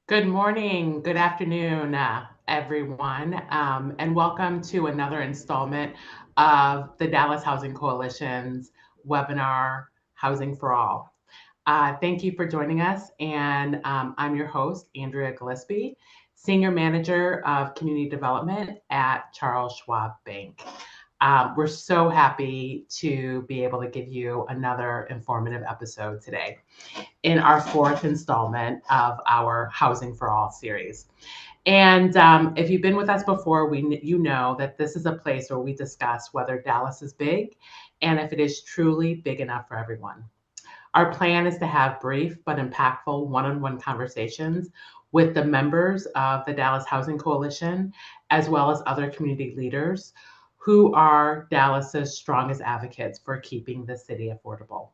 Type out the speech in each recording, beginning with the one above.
Good morning, good afternoon, everyone, and welcome to another installment of the Dallas Housing Coalition's webinar, Housing for All. Thank you for joining us, and I'm your host, Andrea Gillespie, Senior Manager of Community Development at Charles Schwab Bank. We're so happy to be able to give you another informative episode today in our fourth installment of our Housing for All series. And if you've been with us before, you know that this is a place where we discuss whether Dallas is big and if it is truly big enough for everyone. Our plan is to have brief but impactful one-on-one conversations with the members of the Dallas Housing Coalition, as well as other community leaders who are Dallas's strongest advocates for keeping the city affordable.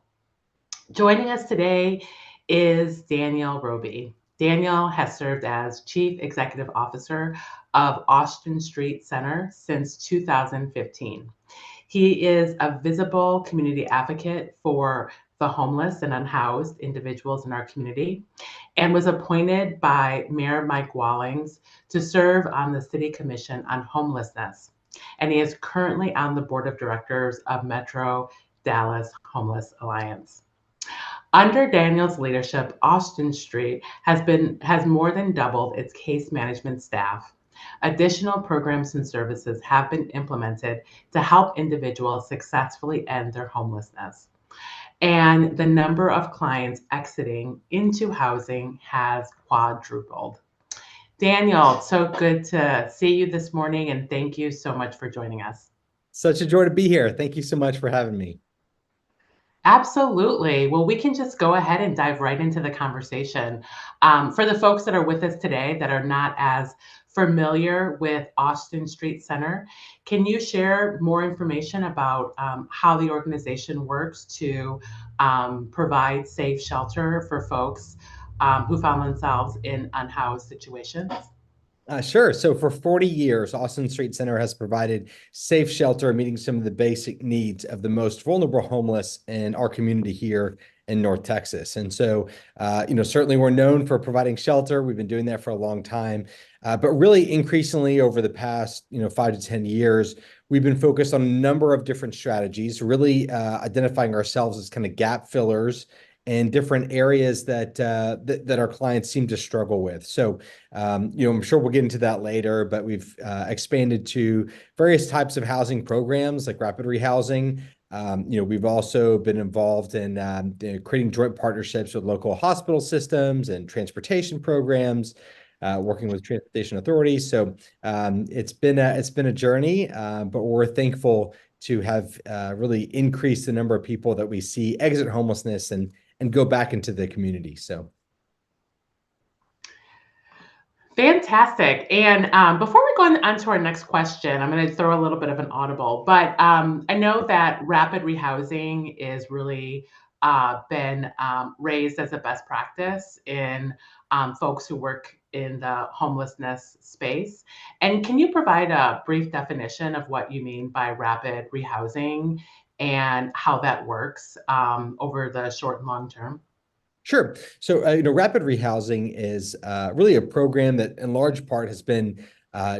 Joining us today is Daniel Roby. Daniel has served as Chief Executive Officer of Austin Street Center since 2015. He is a visible community advocate for the homeless and unhoused individuals in our community and was appointed by Mayor Mike Wallings to serve on the City Commission on Homelessness. And he is currently on the board of directors of Metro Dallas Homeless Alliance. Under Daniel's leadership, Austin Street has more than doubled its case management staff. Additional programs and services have been implemented to help individuals successfully end their homelessness. And the number of clients exiting into housing has quadrupled. Daniel, so good to see you this morning, and thank you so much for joining us. Such a joy to be here. Thank you so much for having me. Absolutely. Well, we can just go ahead and dive right into the conversation. For the folks that are with us today that are not as familiar with Austin Street Center, can you share more information about how the organization works to provide safe shelter for folks who found themselves in unhoused situations? Sure. So for 40 years, Austin Street Center has provided safe shelter, meeting some of the basic needs of the most vulnerable homeless in our community here in North Texas. And so, certainly we're known for providing shelter. We've been doing that for a long time. But really increasingly over the past, 5 to 10 years, we've been focused on a number of different strategies, really identifying ourselves as kind of gap fillers and different areas that our clients seem to struggle with. So, I'm sure we'll get into that later, but we've expanded to various types of housing programs like rapid rehousing. We've also been involved in creating joint partnerships with local hospital systems and transportation programs, working with transportation authorities. So it's been a journey, but we're thankful to have really increased the number of people that we see exit homelessness and go back into the community. So. Fantastic. And before we go on to our next question, I'm going to throw a little bit of an audible, but I know that rapid rehousing is really been raised as a best practice in folks who work in the homelessness space. And can you provide a brief definition of what you mean by rapid rehousing and how that works over the short and long term? Sure. So, rapid rehousing is really a program that, in large part, has been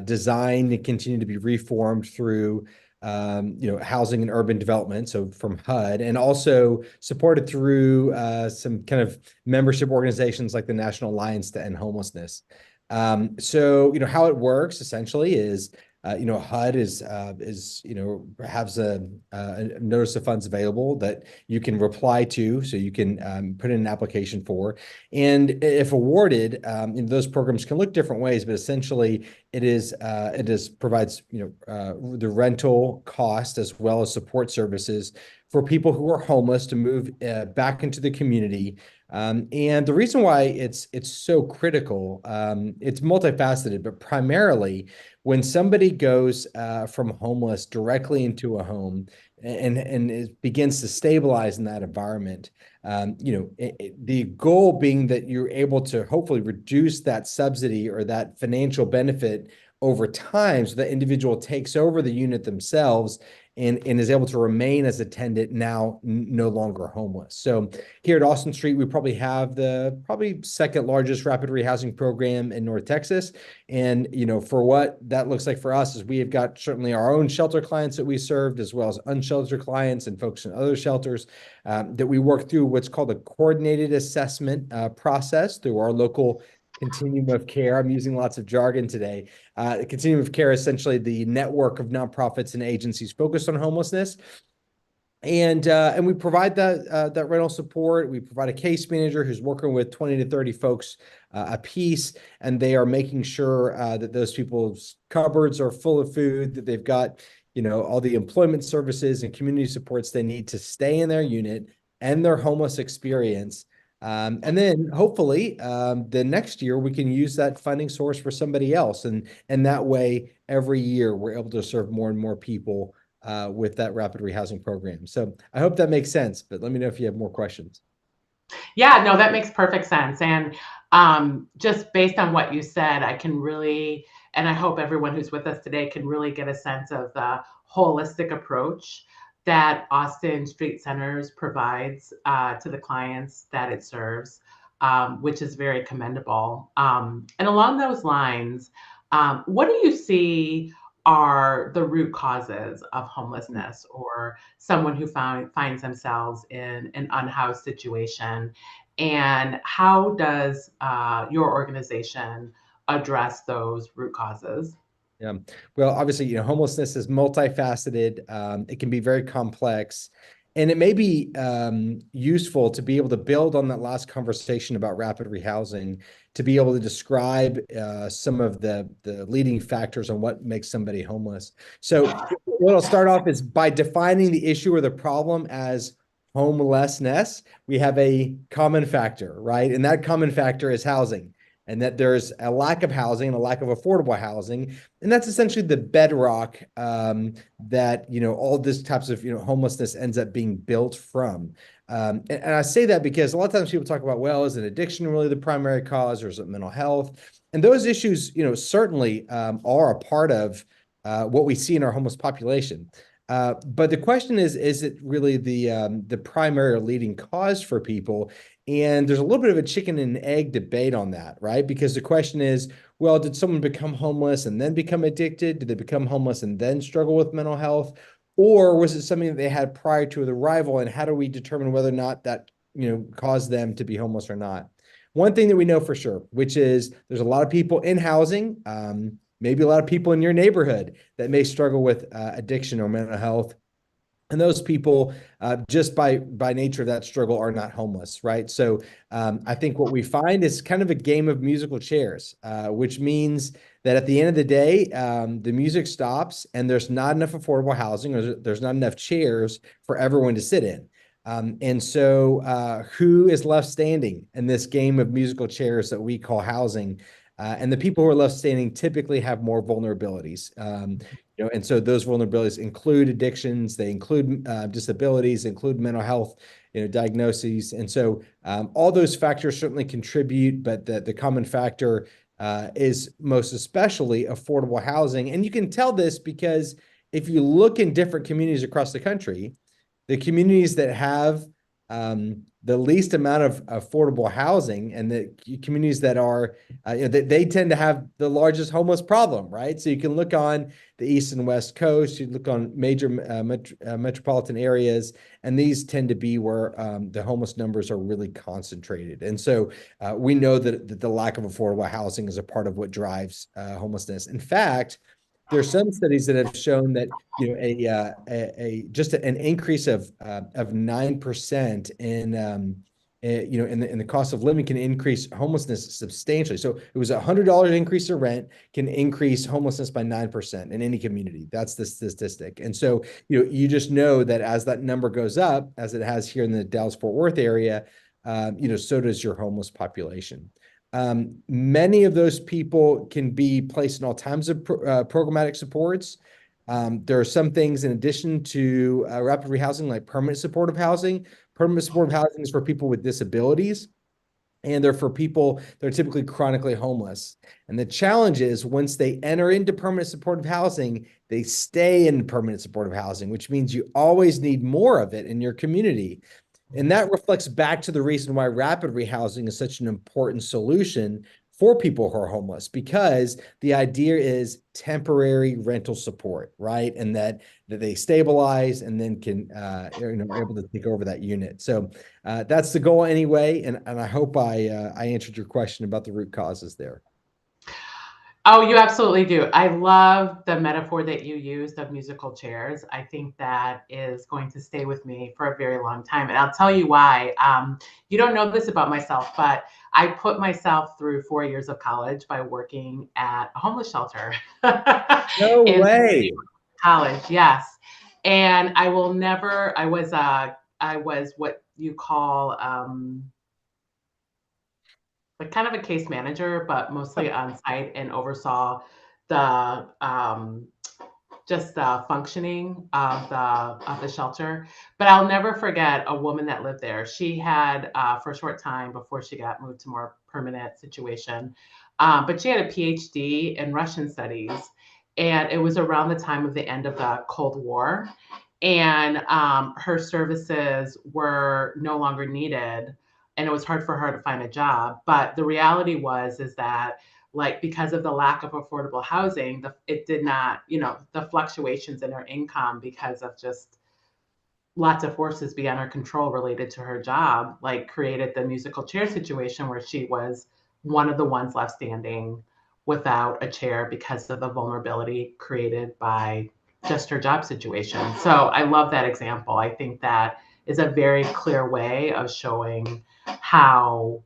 designed and continue to be reformed through, housing and urban development. So, from HUD, and also supported through some kind of membership organizations like the National Alliance to End Homelessness. How it works essentially is HUD has a notice of funds available that you can reply to, so you can put in an application for. And if awarded, those programs can look different ways, but essentially provides the rental cost as well as support services for people who are homeless to move back into the community. And the reason why it's so critical, it's multifaceted, but primarily when somebody goes from homeless directly into a home and it begins to stabilize in that environment, the goal being that you're able to hopefully reduce that subsidy or that financial benefit over time, so the individual takes over the unit themselves and is able to remain as a tenant now, no longer homeless. So here at Austin Street, we probably have the second largest rapid rehousing program in North Texas. And, for what that looks like for us is we have got certainly our own shelter clients that we served, as well as unsheltered clients and folks in other shelters, that we work through what's called a coordinated assessment process through our local continuum of care. I'm using lots of jargon today. The continuum of care is essentially the network of nonprofits and agencies focused on homelessness. And we provide that rental support. We provide a case manager who's working with 20 to 30 folks a piece, and they are making sure that those people's cupboards are full of food, that they've got all the employment services and community supports they need to stay in their unit and their homeless experience. And then hopefully the next year we can use that funding source for somebody else, and that way every year we're able to serve more and more people with that rapid rehousing program. So I hope that makes sense, but let me know if you have more questions. Yeah, no, that makes perfect sense. And just based on what you said, I can really, and I hope everyone who's with us today can really get a sense of the holistic approach that Austin Street Centers provides to the clients that it serves, which is very commendable. And along those lines, what do you see are the root causes of homelessness or someone who finds themselves in an unhoused situation? And how does your organization address those root causes? Yeah. Well, obviously, homelessness is multifaceted. It can be very complex. And it may be useful to be able to build on that last conversation about rapid rehousing, to be able to describe some of the leading factors on what makes somebody homeless. So what I'll start off is by defining the issue or the problem as homelessness. We have a common factor, right? And that common factor is housing, and that there's a lack of housing and a lack of affordable housing. And that's essentially the bedrock that, all this types of, homelessness ends up being built from. And I say that because a lot of times people talk about, well, is an addiction really the primary cause, or is it mental health? And those issues, certainly are a part of what we see in our homeless population. But the question is it really the primary or leading cause for people? And there's a little bit of a chicken and egg debate on that, right? Because the question is, well, did someone become homeless and then become addicted? Did they become homeless and then struggle with mental health? Or was it something that they had prior to the arrival? And how do we determine whether or not that, caused them to be homeless or not? One thing that we know for sure, which is there's a lot of people in housing, maybe a lot of people in your neighborhood that may struggle with addiction or mental health. And those people, just by nature of that struggle, are not homeless, right? So I think what we find is kind of a game of musical chairs, which means that at the end of the day, the music stops and there's not enough affordable housing, or there's not enough chairs for everyone to sit in. And so who is left standing in this game of musical chairs that we call housing? And the people who are left standing typically have more vulnerabilities. And so those vulnerabilities include addictions, they include disabilities, include mental health, diagnoses. And so all those factors certainly contribute, but the common factor is most especially affordable housing. And you can tell this because if you look in different communities across the country, the communities that have the least amount of affordable housing, and the communities that are, they tend to have the largest homeless problem, right? So you can look on the East and West Coast, you look on major metropolitan areas, and these tend to be where the homeless numbers are really concentrated. And so we know that the lack of affordable housing is a part of what drives homelessness. In fact, there are some studies that have shown that just an increase of 9% in the cost of living can increase homelessness substantially. So it was $100 increase in rent can increase homelessness by 9% in any community. That's the statistic. And so you just know that as that number goes up, as it has here in the Dallas-Fort Worth area, so does your homeless population. Many of those people can be placed in all kinds of programmatic supports. There are some things in addition to rapid rehousing, like permanent supportive housing. Permanent supportive housing is for people with disabilities. and they're for people that are typically chronically homeless. And the challenge is once they enter into permanent supportive housing, they stay in permanent supportive housing, which means you always need more of it in your community. And that reflects back to the reason why rapid rehousing is such an important solution for people who are homeless, because the idea is temporary rental support, right? And that they stabilize and then can are able to take over that unit. So that's the goal anyway, and I hope I answered your question about the root causes there. Oh, you absolutely do. I love the metaphor that you used of musical chairs. I think that is going to stay with me for a very long time. And I'll tell you why. You don't know this about myself, but I put myself through 4 years of college by working at a homeless shelter No in way. college. Yes. And I will never, I was what you call, like kind of a case manager, but mostly on site and oversaw the just the functioning of the shelter. But I'll never forget a woman that lived there. She had for a short time before she got moved to more permanent situation, but she had a PhD in Russian studies, and it was around the time of the end of the Cold War, and her services were no longer needed, and it was hard for her to find a job. But the reality was is that like because of the lack of affordable housing, it did not, the fluctuations in her income because of just lots of forces beyond her control related to her job, like created the musical chair situation where she was one of the ones left standing without a chair because of the vulnerability created by just her job situation. So I love that example. I think that is a very clear way of showing how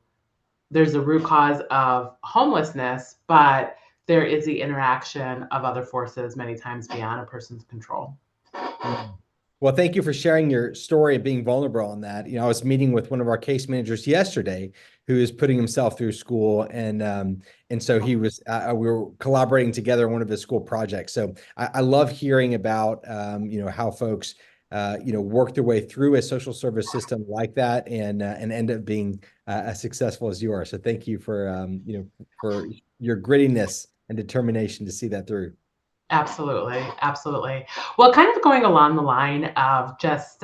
there's a root cause of homelessness, but there is the interaction of other forces many times beyond a person's control. Mm. Well, thank you for sharing your story of being vulnerable on that. I was meeting with one of our case managers yesterday who is putting himself through school, and so we were collaborating together on one of his school projects. So I love hearing about how folks work their way through a social service system like that and end up being as successful as you are. So thank you for your grittiness and determination to see that through. Absolutely, absolutely. Well, kind of going along the line of just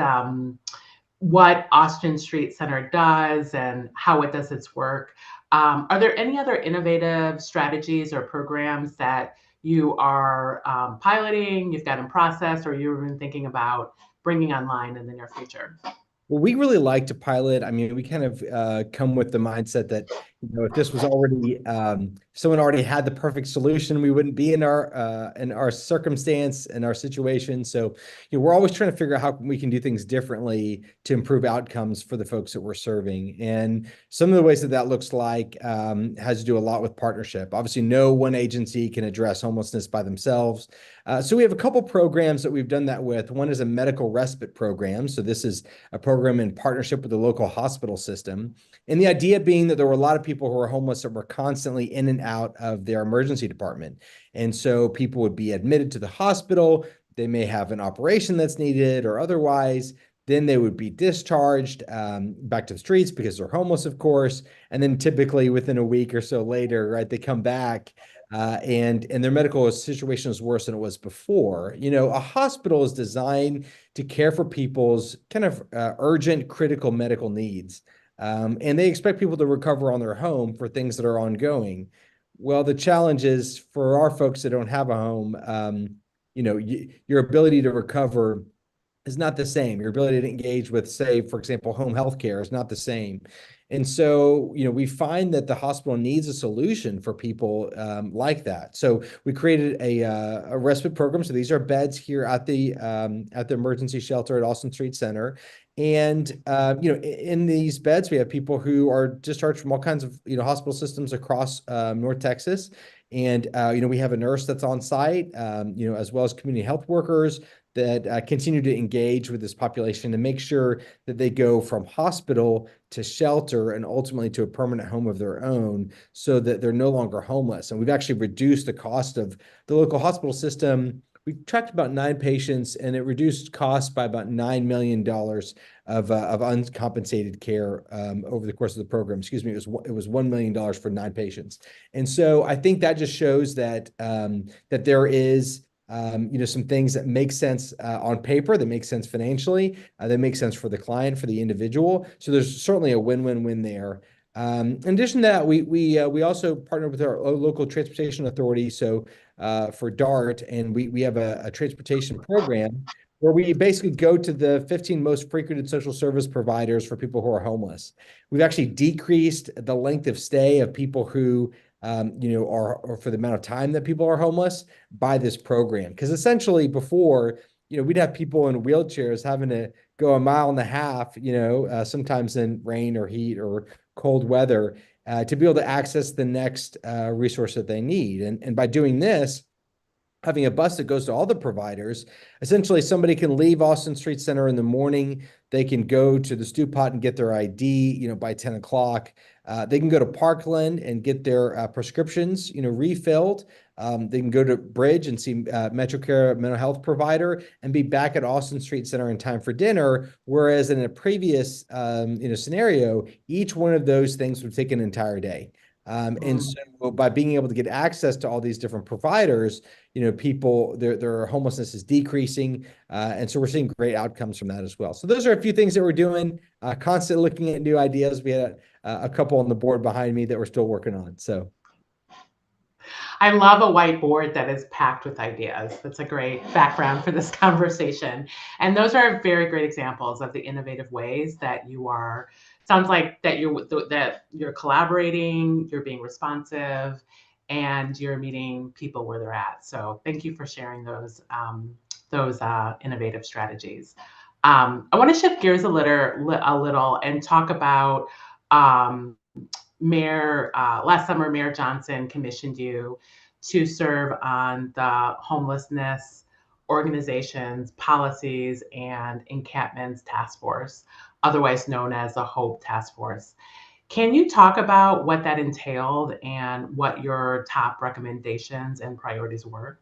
what Austin Street Center does and how it does its work, are there any other innovative strategies or programs that you are piloting, you've got in process, or you've been thinking about bringing online in the near future? Well, we really like to pilot. I mean, we kind of come with the mindset that, if this was already someone already had the perfect solution, we wouldn't be in our circumstance and our situation. So, we're always trying to figure out how we can do things differently to improve outcomes for the folks that we're serving. And some of the ways that that looks like has to do a lot with partnership. Obviously, no one agency can address homelessness by themselves. So we have a couple programs that we've done that with. One is a medical respite program. So this is a program in partnership with the local hospital system. And the idea being that there were a lot of people who were homeless that were constantly in and out of their emergency department. And so people would be admitted to the hospital. They may have an operation that's needed or otherwise. Then they would be discharged back to the streets because they're homeless, of course. And then typically within a week or so later, right, they come back and their medical situation is worse than it was before. A hospital is designed to care for people's kind of urgent, critical medical needs. And they expect people to recover on their home for things that are ongoing. Well, the challenge is for our folks that don't have a home, your ability to recover is not the same. Your ability to engage with, say, for example, home health care is not the same. And so, we find that the hospital needs a solution for people like that. So we created a respite program. So these are beds here at the emergency shelter at Austin Street Center. And in these beds, we have people who are discharged from all kinds of hospital systems across North Texas. And we have a nurse that's on site, as well as community health workers that continue to engage with this population and make sure that they go from hospital to shelter and ultimately to a permanent home of their own so that they're no longer homeless. And we've actually reduced the cost of the local hospital system we tracked about 9 patients, and it reduced costs by about $9 million of uncompensated care over the course of the program. Excuse me, it was $1 million for 9 patients. And so I think that just shows that that there is some things that make sense on paper, that make sense financially, that make sense for the client, for the individual. So there's certainly a win-win-win there. In addition to that, we also partnered with our local transportation authority, so for DART, and we have a transportation program where we basically go to the 15 most frequented social service providers for people who are homeless. We've actually decreased the length of stay of people who or for the amount of time that people are homeless by this program. Because essentially before, we'd have people in wheelchairs having to go a mile and a half, sometimes in rain or heat or cold weather, to be able to access the next resource that they need. And by doing this, having a bus that goes to all the providers, essentially somebody can leave Austin Street Center in the morning. They can go to the Stew Pot and get their ID, by 10 o'clock. They can go to Parkland and get their prescriptions, refilled. They can go to Bridge and see MetroCare mental health provider and be back at Austin Street Center in time for dinner. Whereas in a previous, scenario, each one of those things would take an entire day. And so by being able to get access to all these different providers, people, their homelessness is decreasing. And so we're seeing great outcomes from that as well. So those are a few things that we're doing, constantly looking at new ideas. We had a couple on the board behind me that we're still working on. So. I love a whiteboard that is packed with ideas. That's a great background for this conversation. And those are very great examples of the innovative ways that you are, sounds like that you're collaborating, you're being responsive, and you're meeting people where they're at. So thank you for sharing those innovative strategies. I want to shift gears a little and talk about last summer, Mayor Johnson commissioned you to serve on the homelessness organization's policies and encampments task force, otherwise known as the HOPE task force. Can you talk about what that entailed and what your top recommendations and priorities were?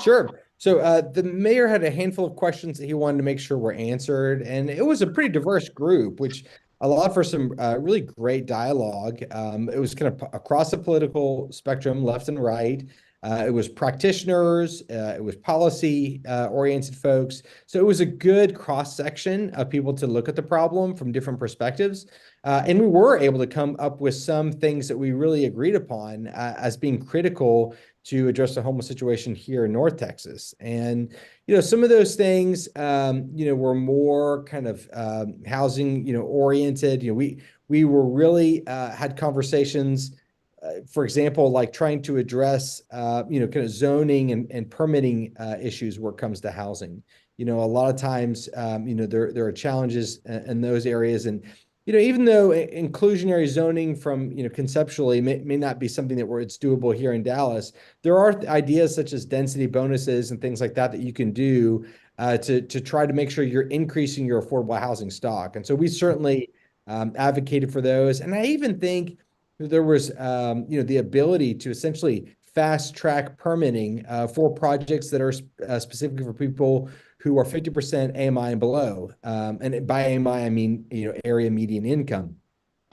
Sure. So the mayor had a handful of questions that he wanted to make sure were answered, and it was a pretty diverse group, which allowed for some really great dialogue. It was kind of across the political spectrum, left and right. It was practitioners, it was policy oriented folks. So it was a good cross section of people to look at the problem from different perspectives. And we were able to come up with some things that we really agreed upon as being critical to address the homeless situation here in North Texas. And, some of those things, were more kind of housing, oriented. We were really had conversations, for example, like trying to address, kind of zoning and permitting issues where it comes to housing. A lot of times, there are challenges in those areas. And, even though inclusionary zoning from, conceptually may not be something that it's doable here in Dallas, there are ideas such as density bonuses and things like that that you can do to try to make sure you're increasing your affordable housing stock. And so we certainly advocated for those. And I even think there was, the ability to essentially fast track permitting for projects that are specifically for people who are 50% AMI and below. And by AMI, I mean, area median income.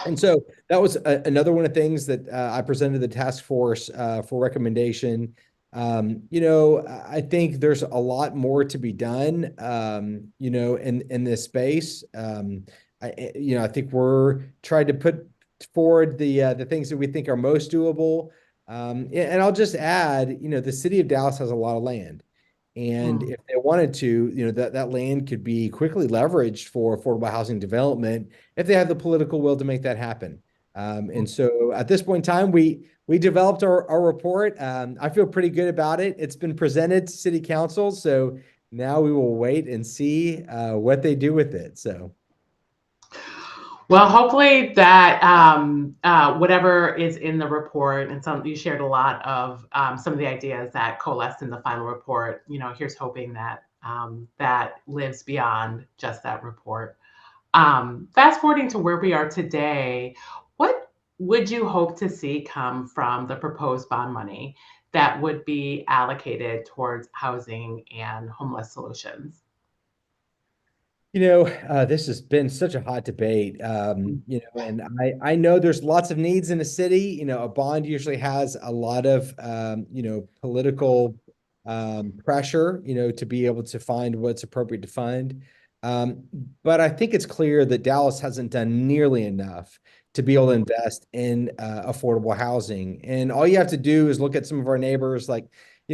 And so that was another one of the things that I presented to the task force for recommendation. I think there's a lot more to be done, in this space. I think we're trying to put forward the things that we think are most doable. And I'll just add, the city of Dallas has a lot of land. And if they wanted to, that land could be quickly leveraged for affordable housing development if they have the political will to make that happen. And so at this point in time, we developed our report. I feel pretty good about it. It's been presented to city council. So now we will wait and see what they do with it. So. Well, hopefully that whatever is in the report, and you shared a lot of some of the ideas that coalesced in the final report. Here's hoping that that lives beyond just that report. Fast forwarding to where we are today, what would you hope to see come from the proposed bond money that would be allocated towards housing and homeless solutions? This has been such a hot debate. And I know there's lots of needs in a city. A bond usually has a lot of, political pressure, to be able to find what's appropriate to fund. Um, but I think it's clear that Dallas hasn't done nearly enough to be able to invest in affordable housing. And all you have to do is look at some of our neighbors, like,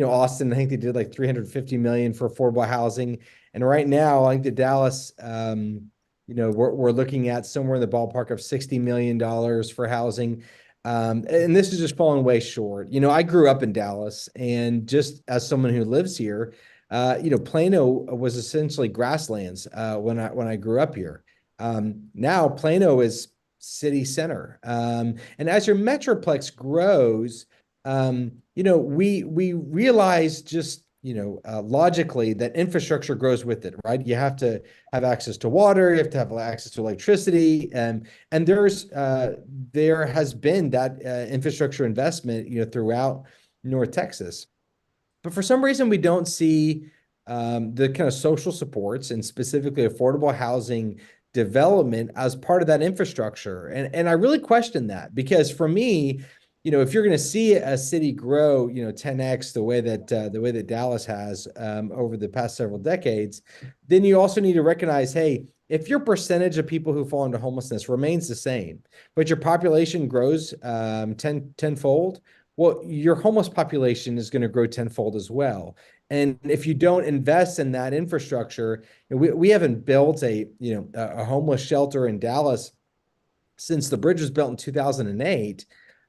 Austin. I think they did like 350 million for affordable housing. And right now, I think the Dallas, we're looking at somewhere in the ballpark of $60 million for housing. And this is just falling way short. I grew up in Dallas, and just as someone who lives here, Plano was essentially grasslands when I grew up here. Now Plano is city center. And as your metroplex grows, we realize just logically that infrastructure grows with it, right? You have to have access to water, you have to have access to electricity, and there has been that infrastructure investment, throughout North Texas. But for some reason, we don't see the kind of social supports and specifically affordable housing development as part of that infrastructure. And I really question that, because for me, if you're going to see a city grow, 10x the way that Dallas has over the past several decades, then you also need to recognize, hey, if your percentage of people who fall into homelessness remains the same, but your population grows tenfold, well, your homeless population is going to grow tenfold as well. And if you don't invest in that infrastructure, we haven't built a homeless shelter in Dallas since the bridge was built in 2008.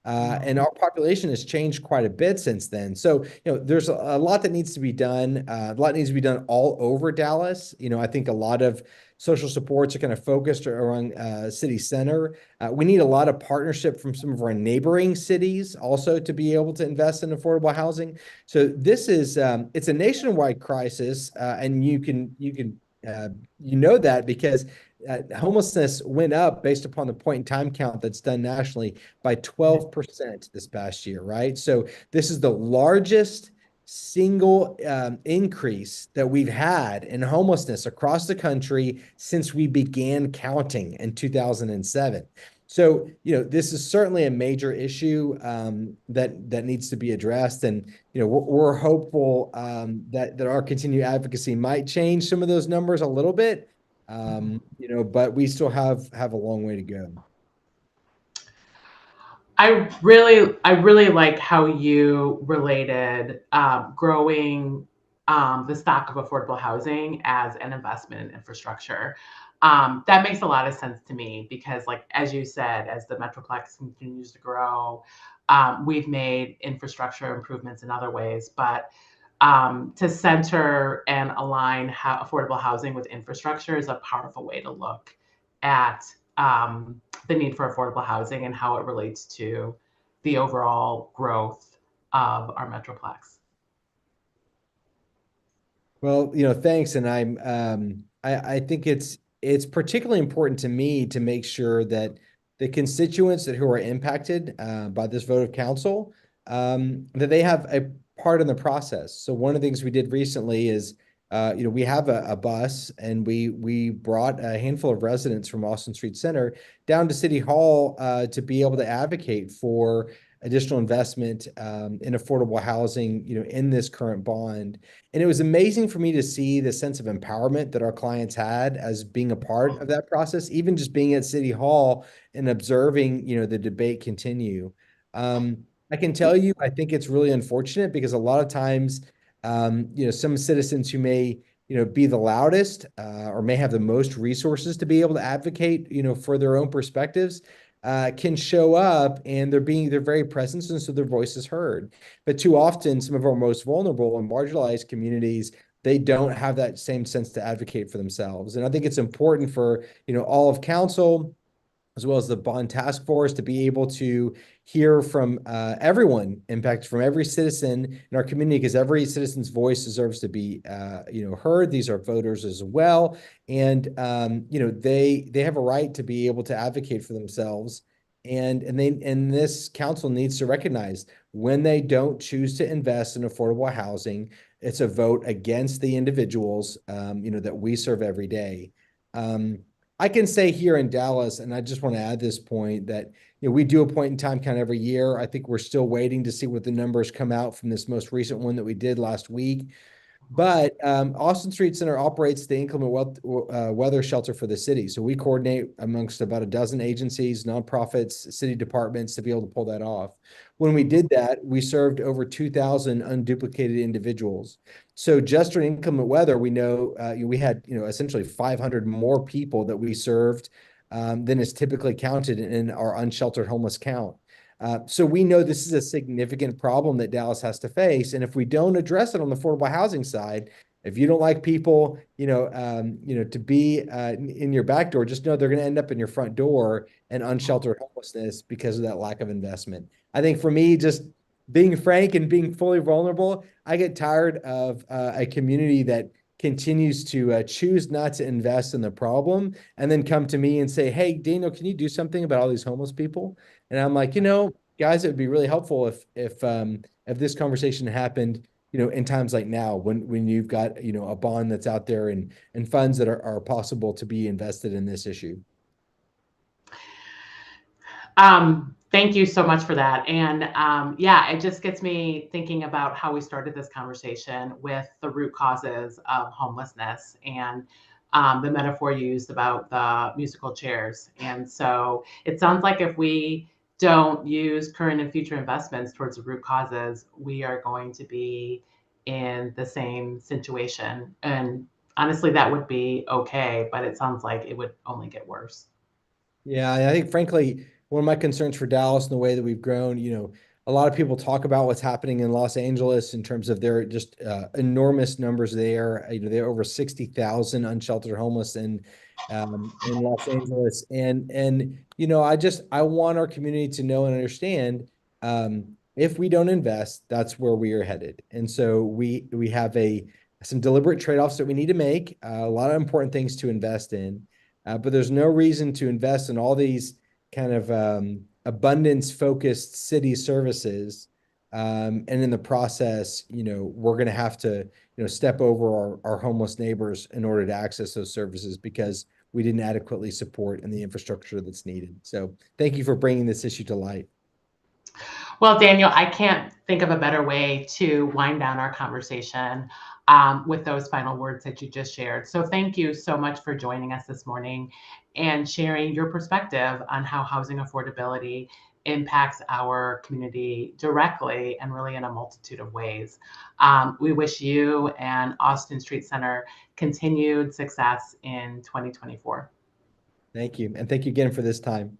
And our population has changed quite a bit since then. So, there's a lot that needs to be done. A lot needs to be done all over Dallas. I think a lot of social supports are kind of focused around city center. We need a lot of partnership from some of our neighboring cities also to be able to invest in affordable housing. So this is it's a nationwide crisis, and that because homelessness went up based upon the point in time count that's done nationally by 12% this past year, right? So this is the largest single increase that we've had in homelessness across the country since we began counting in 2007. So, this is certainly a major issue that needs to be addressed, and we're hopeful that our continued advocacy might change some of those numbers a little bit, but we still have a long way to go. I really like how you related growing the stock of affordable housing as an investment in infrastructure. That makes a lot of sense to me because, like as you said, as the Metroplex continues to grow, we've made infrastructure improvements in other ways, but to center and align affordable housing with infrastructure is a powerful way to look at the need for affordable housing and how it relates to the overall growth of our Metroplex. Well, thanks. And I think it's particularly important to me to make sure that the constituents who are impacted by this vote of council, that they have a part in the process. So one of the things we did recently is, we have a bus, and we brought a handful of residents from Austin Street Center down to City Hall to be able to advocate for additional investment in affordable housing, in this current bond. And it was amazing for me to see the sense of empowerment that our clients had as being a part of that process, even just being at City Hall and observing, the debate continue. I can tell you, I think it's really unfortunate because a lot of times, some citizens who may, be the loudest or may have the most resources to be able to advocate, for their own perspectives, can show up, and they're very present, and so their voice is heard. But too often, some of our most vulnerable and marginalized communities, they don't have that same sense to advocate for themselves. And I think it's important for, all of council, as well as the bond task force, to be able to hear from everyone impacted, from every citizen in our community, because every citizen's voice deserves to be heard. These are voters as well, and they have a right to be able to advocate for themselves. And this council needs to recognize when they don't choose to invest in affordable housing, it's a vote against the individuals, that we serve every day. Um, I can say here in Dallas, and I just want to add this point that we do a point in time count every year. I think we're still waiting to see what the numbers come out from this most recent one that we did last week. But Austin Street Center operates the inclement weather shelter for the city. So we coordinate amongst about a dozen agencies, nonprofits, city departments to be able to pull that off. When we did that, we served over 2,000 unduplicated individuals. So just during inclement weather, we know we had essentially 500 more people that we served than is typically counted in our unsheltered homeless count. So we know this is a significant problem that Dallas has to face, and if we don't address it on the affordable housing side, if you don't like people, to be in your back door, just know they're going to end up in your front door and unsheltered homelessness because of that lack of investment. I think for me, just being frank and being fully vulnerable, I get tired of a community that continues to choose not to invest in the problem and then come to me and say, "Hey, Daniel, can you do something about all these homeless people?" And I'm like, guys, it would be really helpful if this conversation happened, in times like now when you've got, a bond that's out there and funds that are possible to be invested in this issue. Thank you so much for that. And yeah, it just gets me thinking about how we started this conversation with the root causes of homelessness and the metaphor you used about the musical chairs. And so it sounds like if we don't use current and future investments towards the root causes, we are going to be in the same situation. And honestly, that would be okay, but it sounds like it would only get worse. Yeah, I think frankly, one of my concerns for Dallas and the way that we've grown, a lot of people talk about what's happening in Los Angeles in terms of their just enormous numbers there. There are over 60,000 unsheltered homeless in Los Angeles, and I want our community to know and understand if we don't invest, that's where we are headed. And so we have some deliberate trade-offs that we need to make, a lot of important things to invest in. But there's no reason to invest in all these kind of abundance-focused city services. And in the process, we're going to have to, step over our homeless neighbors in order to access those services because we didn't adequately support in the infrastructure that's needed. So thank you for bringing this issue to light. Well, Daniel, I can't think of a better way to wind down our conversation with those final words that you just shared. So, thank you so much for joining us this morning and sharing your perspective on how housing affordability impacts our community directly and really in a multitude of ways. We wish you and Austin Street Center continued success in 2024. Thank you. And thank you again for this time.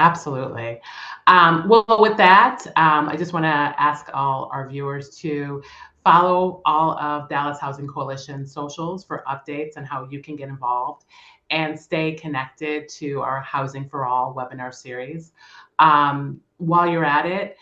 Absolutely. Well, with that, I just want to ask all our viewers to follow all of Dallas Housing Coalition socials for updates on how you can get involved and stay connected to our Housing for All webinar series. While you're at it,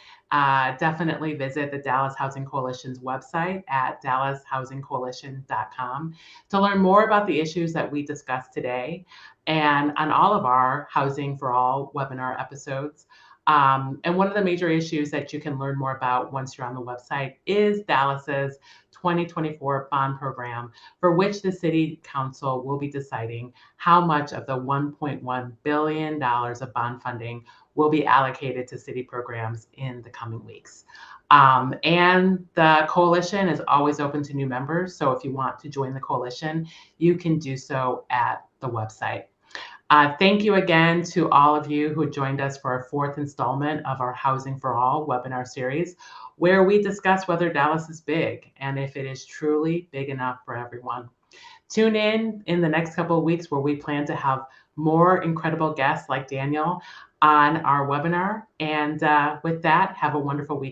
definitely visit the Dallas Housing Coalition's website at dallashousingcoalition.com to learn more about the issues that we discussed today and on all of our Housing for All webinar episodes. And one of the major issues that you can learn more about once you're on the website is Dallas's 2024 bond program, for which the City Council will be deciding how much of the $1.1 billion of bond funding will be allocated to city programs in the coming weeks. And the coalition is always open to new members. So if you want to join the coalition, you can do so at the website. Thank you again to all of you who joined us for our fourth installment of our Housing for All webinar series, where we discuss whether Dallas is big and if it is truly big enough for everyone. Tune in the next couple of weeks where we plan to have more incredible guests like Daniel on our webinar. And with that, have a wonderful week.